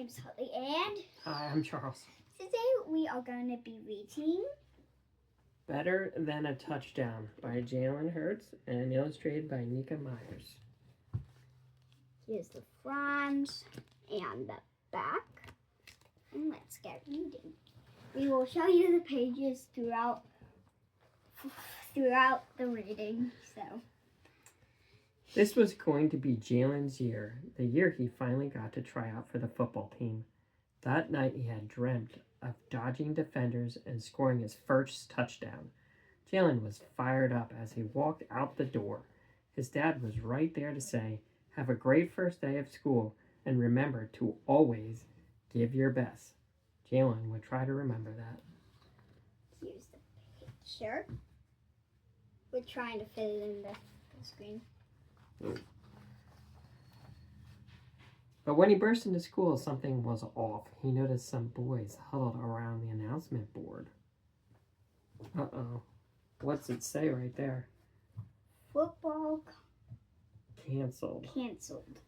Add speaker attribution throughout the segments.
Speaker 1: name's Holly, and
Speaker 2: Hi, I'm Charles.
Speaker 1: today we are going to be reading
Speaker 2: Better Than a Touchdown by Jalen Hurts and illustrated by Nika Myers.
Speaker 1: Here's the front and the back. And let's get reading. We will show you the pages throughout the reading. So
Speaker 2: This was going to be Jalen's year, the year he finally got to try out for the football team. That night he had dreamt of dodging defenders and scoring his first touchdown. Jalen was fired up as he walked out the door. His dad was right there to say, "Have a great first day of school and remember to always give your best." Jalen would try to remember that.
Speaker 1: here's the picture. We're trying to fit it in the screen.
Speaker 2: But when he burst into school, something was off. He noticed some boys huddled around the announcement board. Uh-oh. What's it say right there?
Speaker 1: Football
Speaker 2: Canceled.
Speaker 1: canceled.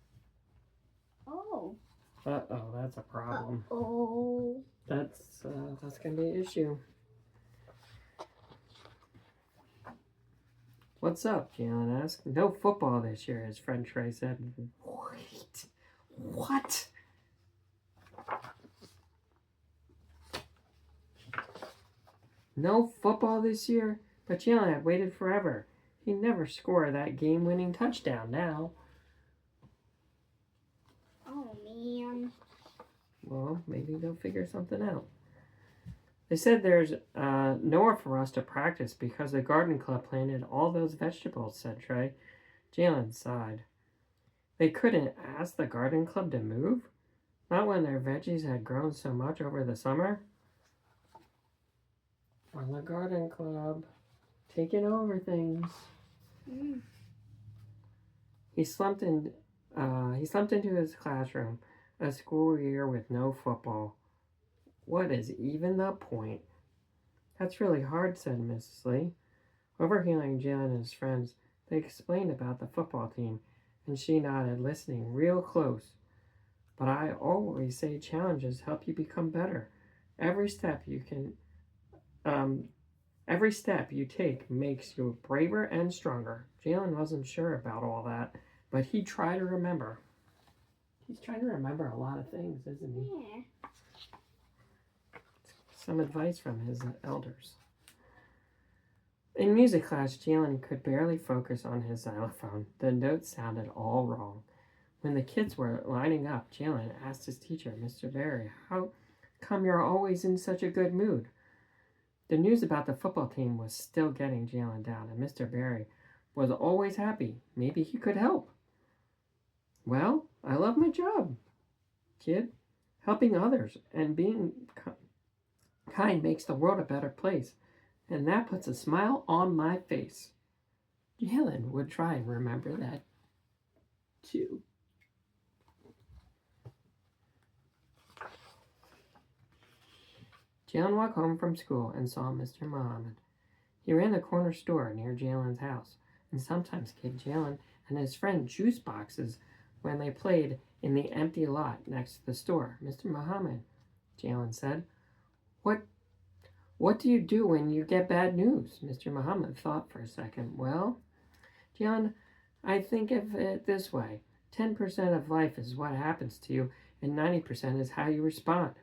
Speaker 1: Oh.
Speaker 2: Uh-oh, that's a problem.
Speaker 1: Oh.
Speaker 2: That's gonna be an issue. What's up? Jalen asked. No football this year, his friend Trey said. Wait. What? No football this year? But Jalen had waited forever. He'd never score that game-winning touchdown now.
Speaker 1: Oh, man.
Speaker 2: Well, maybe they'll figure something out. They said there's nowhere for us to practice because the garden club planted all those vegetables, said Trey. Jalen sighed. They couldn't ask the garden club to move? Not when their veggies had grown so much over the summer? Well, the garden club taking over things.
Speaker 1: Mm.
Speaker 2: He slumped into his classroom. A school year with no football. What is even the point? That's really hard, said Mrs. Lee. Overhearing Jalen and his friends, they explained about the football team, and she nodded, listening real close. But I always say challenges help you become better. Every step you take makes you braver and stronger. Jalen wasn't sure about all that, but he tried to remember. He's trying to remember a lot of things, isn't he?
Speaker 1: Yeah.
Speaker 2: Some advice from his elders. In music class, Jalen could barely focus on his xylophone. The notes sounded all wrong. When the kids were lining up, Jalen asked his teacher, Mr. Berry, "How come you're always in such a good mood?" The news about the football team was still getting Jalen down, and Mr. Berry was always happy. Maybe he could help. "Well, I love my job, kid. Helping others and being kind makes the world a better place, and that puts a smile on my face." Jalen would try and remember that, too. Jalen walked home from school and saw Mr. Muhammad. He ran the corner store near Jalen's house and sometimes gave Jalen and his friend juice boxes when they played in the empty lot next to the store. "Mr. Muhammad," Jalen said, What do you do when you get bad news?" Mr. Muhammad thought for a second. "Well, Jalen, I think of it this way. 10% of life is what happens to you, and 90% is how you respond."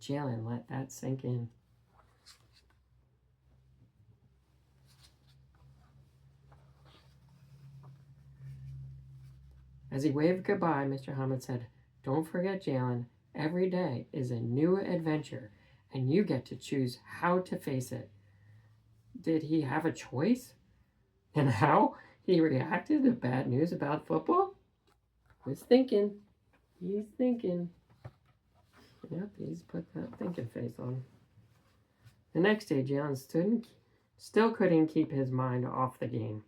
Speaker 2: Jalen let that sink in. As he waved goodbye, Mr. Muhammad said, "Don't forget, Jalen, every day is a new adventure, and you get to choose how to face it." Did he have a choice? And how he reacted to bad news about football? He's thinking. Yep, he's put that thinking face on. The next day, Jalen still couldn't keep his mind off the game.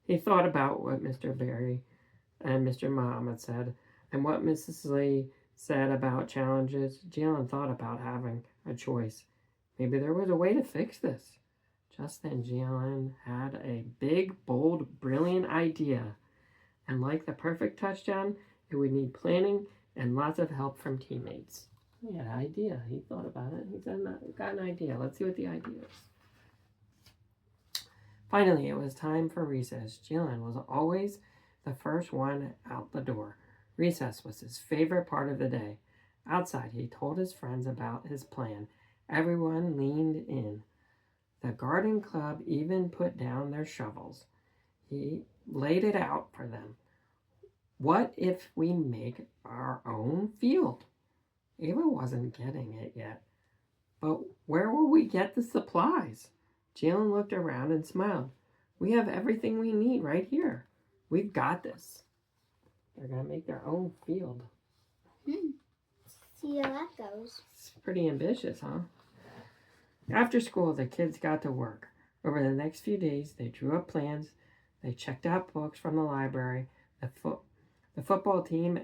Speaker 2: He thought about what Mr. Berry and Mr. Muhammad said, and what Mrs. Lee said about challenges. Jalen thought about having a choice. Maybe there was a way to fix this. Just then, Jalen had a big, bold, brilliant idea. And like the perfect touchdown, it would need planning and lots of help from teammates. He had an idea. He thought about it. He said, got an idea. Let's see what the idea is. Finally, it was time for recess. Jalen was always the first one out the door. Recess was his favorite part of the day. Outside, he told his friends about his plan. Everyone leaned in. The garden club even put down their shovels. He laid it out for them. What if we make our own field? Ava wasn't getting it yet. But where will we get the supplies? Jalen looked around and smiled. We have everything we need right here. We've got this. They're going to make their own field.
Speaker 1: See how that goes.
Speaker 2: It's pretty ambitious, huh? After school, the kids got to work. Over the next few days, they drew up plans. They checked out books from the library. The football team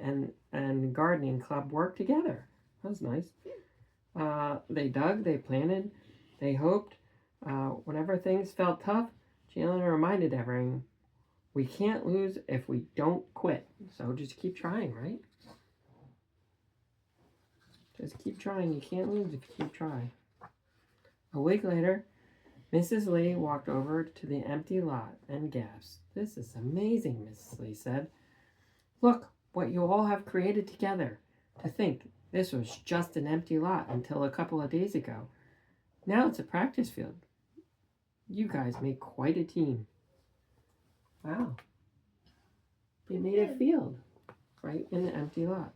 Speaker 2: and gardening club worked together. That was nice. They dug, they planted, they hoped. Whenever things felt tough, Jalen reminded everyone, we can't lose if we don't quit. So just keep trying, right? Just keep trying. You can't lose if you keep trying. A week later, Mrs. Lee walked over to the empty lot and gasped. This is amazing, Mrs. Lee said. Look what you all have created together. To think this was just an empty lot until a couple of days ago. Now it's a practice field. You guys make quite a team. Wow. They made a field right in the empty lot.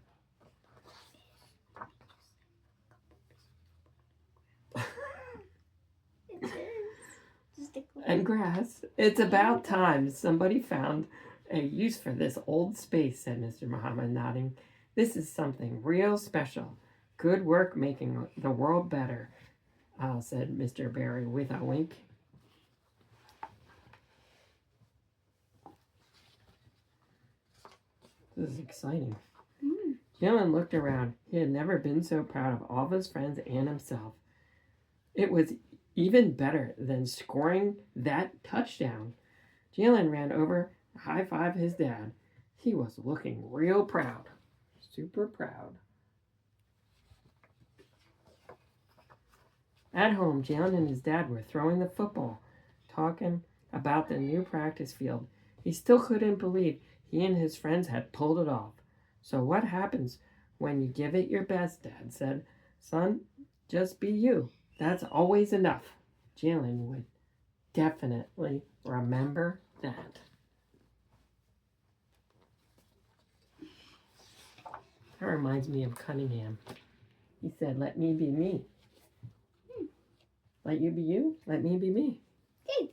Speaker 2: And grass. It's about time somebody found a use for this old space, said Mr. Muhammad, nodding. This is something real special. Good work making the world better, said Mr. Barry with a wink. This is exciting. Jalen looked around. He had never been so proud of all of his friends and himself. It was even better than scoring that touchdown. Jalen ran over to high-five his dad. He was looking real proud. Super proud. At home, Jalen and his dad were throwing the football, talking about the new practice field. He still couldn't believe he and his friends had pulled it off. So what happens when you give it your best, Dad said. Son, just be you. That's always enough. Jalen would definitely remember that. That reminds me of Cunningham. He said, let me be me. Let you be you, let me be me.
Speaker 1: Good.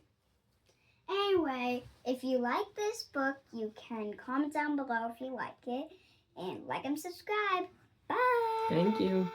Speaker 1: Anyway, if you like this book, you can comment down below if you like it. And like and subscribe. Bye.
Speaker 2: Thank you.